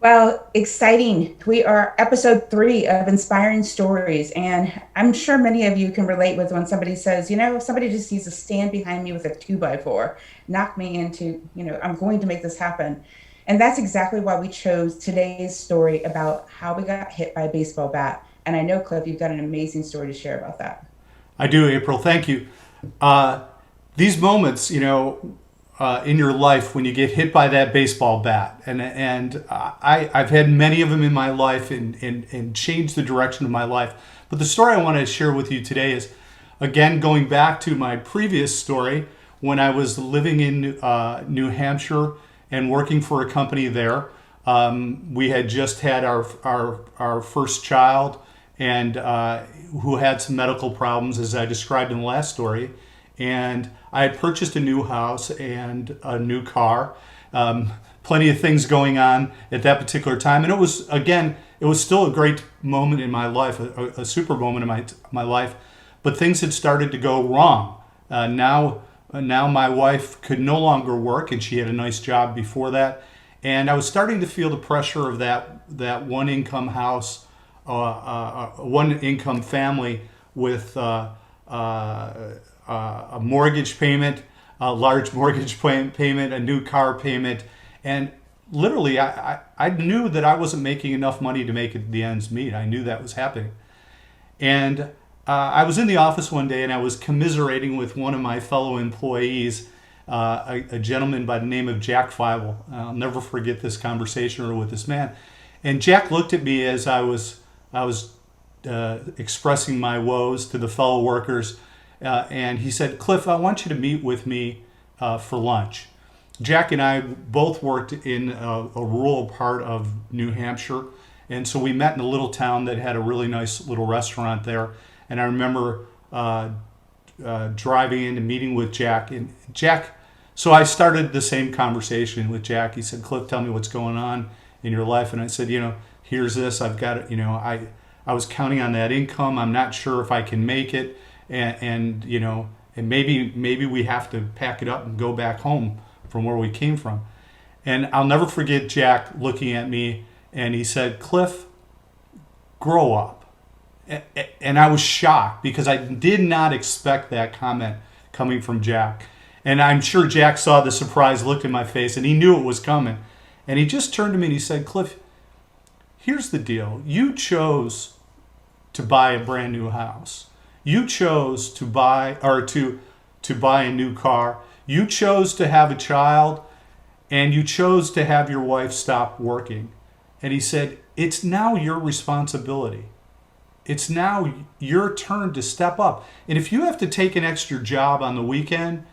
Well, exciting. We are episode 3 of Inspiring Stories. And I'm sure many of you can relate with when somebody says, somebody just needs to stand behind me with a 2x4, knock me into, I'm going to make this happen. And that's exactly why we chose today's story about how we got hit by a baseball bat. And I know, Cliff, you've got an amazing story to share about that. I do, April. Thank you. Uh, these moments, in your life when you get hit by that baseball bat, I've had many of them in my life and changed the direction of my life. But the story I want to share with you today is, again, going back to my previous story when I was living in New Hampshire and working for a company there. We had just had our first child, and who had some medical problems, as I described in the last story. And I had purchased a new house and a new car. Plenty of things going on at that particular time. And it was still a great moment in my life, a super moment in my life. But things had started to go wrong. Now my wife could no longer work, and she had a nice job before that. And I was starting to feel the pressure of that one income house, one income family with a mortgage payment, a large mortgage payment, a new car payment, and literally I knew that I wasn't making enough money to make the ends meet. I knew that was happening. And I was in the office one day and I was commiserating with one of my fellow employees, a gentleman by the name of Jack Fievel. I'll never forget this conversation with this man. And Jack looked at me as I was expressing my woes to the fellow workers, and he said, "Cliff, I want you to meet with me for lunch." Jack and I both worked in a rural part of New Hampshire, and so we met in a little town that had a really nice little restaurant there. And I remember driving in and meeting with Jack. And Jack, so I started the same conversation with Jack. He said, "Cliff, tell me what's going on in your life." And I said, "Here's this. I've got it. I was counting on that income. I'm not sure if I can make it, and maybe we have to pack it up and go back home from where we came from." And I'll never forget Jack looking at me, and he said, "Cliff, grow up." And I was shocked because I did not expect that comment coming from Jack. And I'm sure Jack saw the surprised look in my face, and he knew it was coming. And he just turned to me and he said, "Cliff, here's the deal. You chose to buy a brand new house. You chose to buy buy a new car. You chose to have a child, and you chose to have your wife stop working." And he said, "It's now your responsibility. It's now your turn to step up. And if you have to take an extra job on the weekend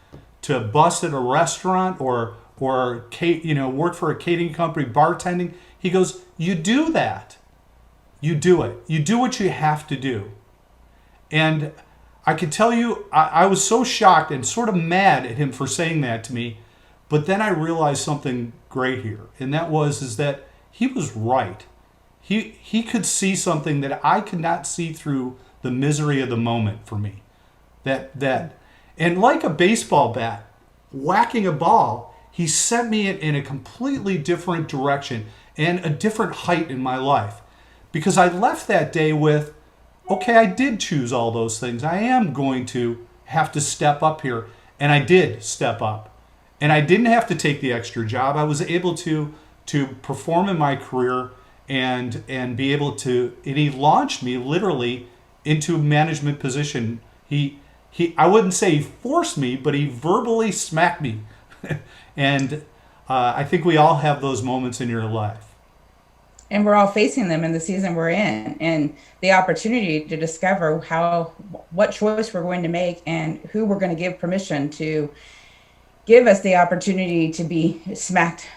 to bust at a restaurant or work for a catering company bartending," he goes, "you do that. You do it. You do what you have to do." And I could tell you, I was so shocked and sort of mad at him for saying that to me. But then I realized something great here, and that is that he was right. He could see something that I could not see through the misery of the moment for me. And like a baseball bat whacking a ball, he sent me in a completely different direction and a different height in my life. Because I left that day with, okay, I did choose all those things. I am going to have to step up here. And I did step up. And I didn't have to take the extra job. I was able to perform in my career and be able to, and he launched me literally into a management position. I wouldn't say he forced me, but he verbally smacked me. And I think we all have those moments in your life. And we're all facing them in the season we're in, and the opportunity to discover what choice we're going to make and who we're going to give permission to give us the opportunity to be smacked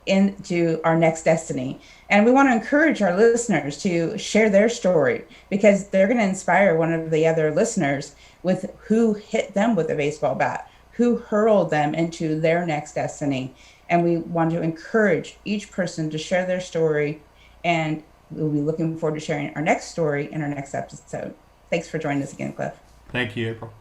into our next destiny. And we want to encourage our listeners to share their story, because they're going to inspire one of the other listeners with who hit them with a baseball bat, who hurled them into their next destiny. And we want to encourage each person to share their story. And we'll be looking forward to sharing our next story in our next episode. Thanks for joining us again, Cliff. Thank you, April.